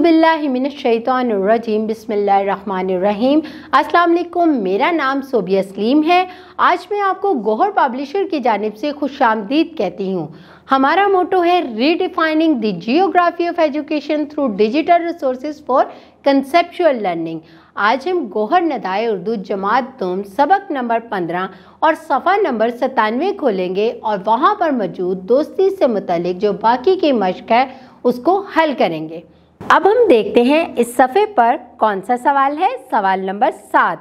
औज़ुबिल्लाहिमिनश्शैतानिर्रजीम बिस्मिल्लाहिर्रहमानिर्रहीम। अस्सलाम वालेकुम, मेरा नाम सोबिया सलीम है। आज मैं आपको गौहर पब्लिशर की जानिब से खुशामदीद कहती हूँ। हमारा मोटो है redefining the geography of education through digital resources for conceptual learning. आज हम गौहर नदाए उर्दू जमात तुम सबक नंबर 15 और सफ़ा नंबर 97 खोलेंगे और वहाँ पर मौजूद दोस्ती से मुतल्लिक जो बाकी की मश्क है उसको हल करेंगे। अब हम देखते हैं इस सफ़े पर कौन सा सवाल है। सवाल नंबर 7,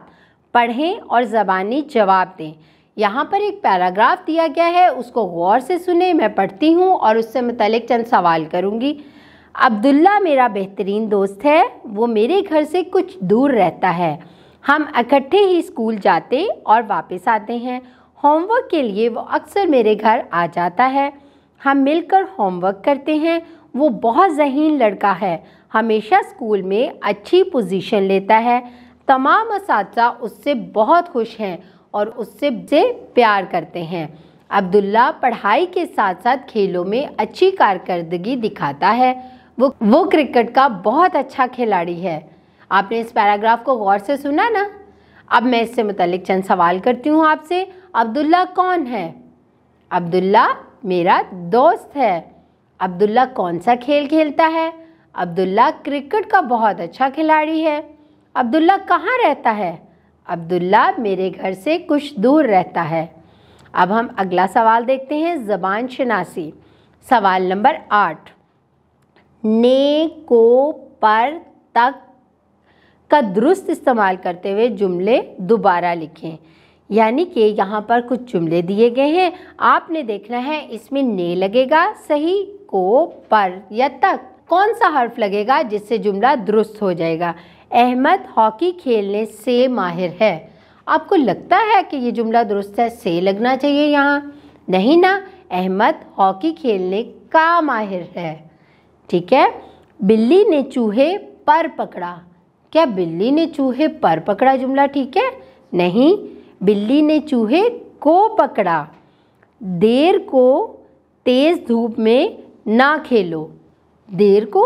पढ़ें और ज़बानी जवाब दें। यहाँ पर एक पैराग्राफ दिया गया है, उसको गौर से सुने। मैं पढ़ती हूँ और उससे मुतल्लिक चंद सवाल करूँगी। अब्दुल्ला मेरा बेहतरीन दोस्त है, वो मेरे घर से कुछ दूर रहता है। हम इकट्ठे ही स्कूल जाते और वापस आते हैं। होमवर्क के लिए वो अक्सर मेरे घर आ जाता है। हम मिलकर होमवर्क करते हैं। वो बहुत ज़हीन लड़का है, हमेशा स्कूल में अच्छी पोजीशन लेता है। तमाम असातिज़ा उससे बहुत खुश हैं और उससे प्यार करते हैं। अब्दुल्ला पढ़ाई के साथ साथ खेलों में अच्छी कारकर्दगी दिखाता है। वो क्रिकेट का बहुत अच्छा खिलाड़ी है। आपने इस पैराग्राफ को गौर से सुना ना। अब मैं इससे मुतल्लिक चंद सवाल करती हूँ आपसे। अब्दुल्ला कौन है? अब्दुल्ला मेरा दोस्त है। अब्दुल्ला कौन सा खेल खेलता है? अब्दुल्ला क्रिकेट का बहुत अच्छा खिलाड़ी है। अब्दुल्ला कहाँ रहता है? अब्दुल्ला मेरे घर से कुछ दूर रहता है। अब हम अगला सवाल देखते हैं, ज़बान शनासी। सवाल नंबर 8, ने, को, पर, तक का दुरुस्त इस्तेमाल करते हुए जुमले दोबारा लिखें। यानी कि यहाँ पर कुछ जुमले दिए गए हैं, आपने देखना है इसमें ने लगेगा सही, को, पर या तक कौन सा हर्फ लगेगा जिससे जुमला दुरुस्त हो जाएगा। अहमद हॉकी खेलने से माहिर है। आपको लगता है कि ये जुमला दुरुस्त है, से लगना चाहिए यहाँ, नहीं ना। अहमद हॉकी खेलने का माहिर है। ठीक है। बिल्ली ने चूहे पर पकड़ा। क्या बिल्ली ने चूहे पर पकड़ा जुमला ठीक है? नहीं, बिल्ली ने चूहे को पकड़ा। देर को तेज़ धूप में ना खेलो। देर को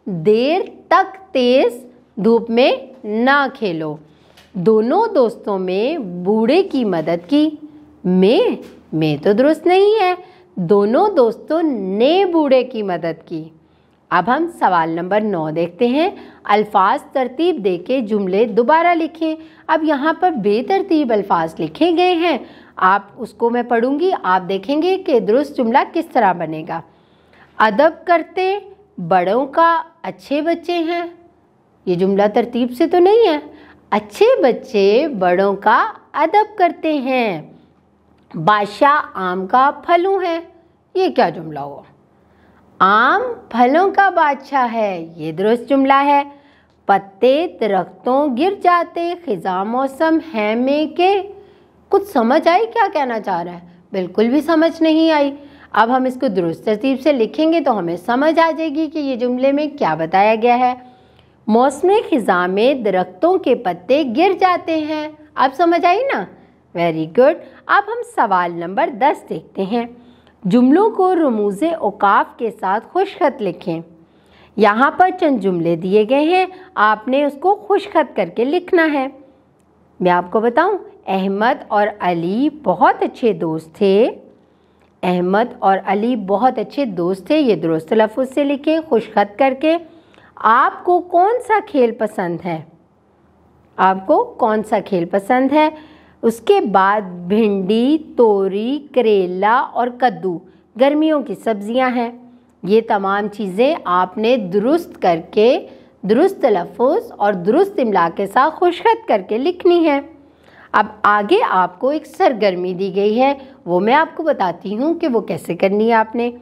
देर तक तेज़ धूप में ना खेलो। दोनों दोस्तों में बूढ़े की मदद की। में तो दुरुस्त नहीं है। दोनों दोस्तों ने बूढ़े की मदद की। अब हम सवाल नंबर 9 देखते हैं। अल्फाज तरतीब देके जुमले दोबारा लिखें। अब यहाँ पर बेतरतीब अल्फाज लिखे गए हैं, आप उसको मैं पढ़ूंगी, आप देखेंगे कि दुरुस्त जुमला किस तरह बनेगा। अदब करते बड़ों का अच्छे बच्चे हैं। ये जुमला तरतीब से तो नहीं है। अच्छे बच्चे बड़ों का अदब करते हैं। बादशाह आम का फलूं है। ये क्या जुमला हुआ? आम फलों का बादशाह है, ये दुरुस्त जुमला है। पत्ते दरख्तों गिर जाते, खिज़ां मौसम है में के। कुछ समझ आई क्या कहना चाह रहा है? बिल्कुल भी समझ नहीं आई। अब हम इसको दुरुस्त तरतीब से लिखेंगे तो हमें समझ आ जाएगी कि ये जुमले में क्या बताया गया है। मौसम खिज़ां में दरख्तों के पत्ते गिर जाते हैं। अब समझ आई ना? Very good. अब हम सवाल नंबर 10 देखते हैं। जुमलों को रमूज़े औकाफ के साथ खुशखत लिखें। यहाँ पर चंद जुमले दिए गए हैं, आपने उसको खुशखत करके लिखना है। मैं आपको बताऊँ, अहमद और अली बहुत अच्छे दोस्त थे। अहमद और अली बहुत अच्छे दोस्त थे, ये दुरुस्त लफ्ज़ से लिखें खुशखत करके। आपको कौन सा खेल पसंद है? आपको कौन सा खेल पसंद है? उसके बाद भिंडी, तोरी, करेला और कद्दू गर्मियों की सब्जियां हैं। ये तमाम चीज़ें आपने दुरुस्त करके दुरुस्त लफ्ज़ और दुरुस्त इमला के साथ खुशखत करके लिखनी है। अब आगे आपको एक सरगर्मी दी गई है, वो मैं आपको बताती हूँ कि वो कैसे करनी है। आपने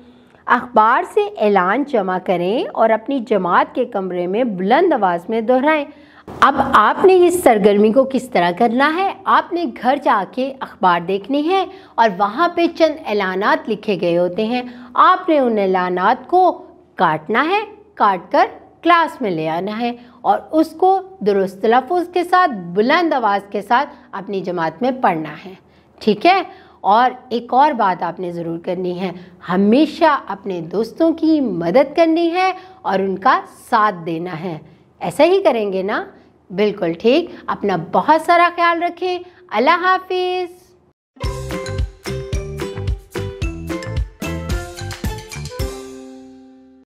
अखबार से ऐलान जमा करें और अपनी जमात के कमरे में बुलंद आवाज़ में दोहराएं। अब आपने इस सरगर्मी को किस तरह करना है, आपने घर जाके अखबार देखनी है और वहाँ पे चंद ऐलानात लिखे गए होते हैं। आपने उन ऐलानात को काटना है, काट कर क्लास में ले आना है और उसको दुरुस्त लफ्ज़ के साथ बुलंद आवाज़ के साथ अपनी जमात में पढ़ना है। ठीक है। और एक और बात आपने ज़रूर करनी है, हमेशा अपने दोस्तों की मदद करनी है और उनका साथ देना है। ऐसा ही करेंगे ना? बिल्कुल ठीक। अपना बहुत सारा ख्याल रखें। अल्लाह हाफिज़।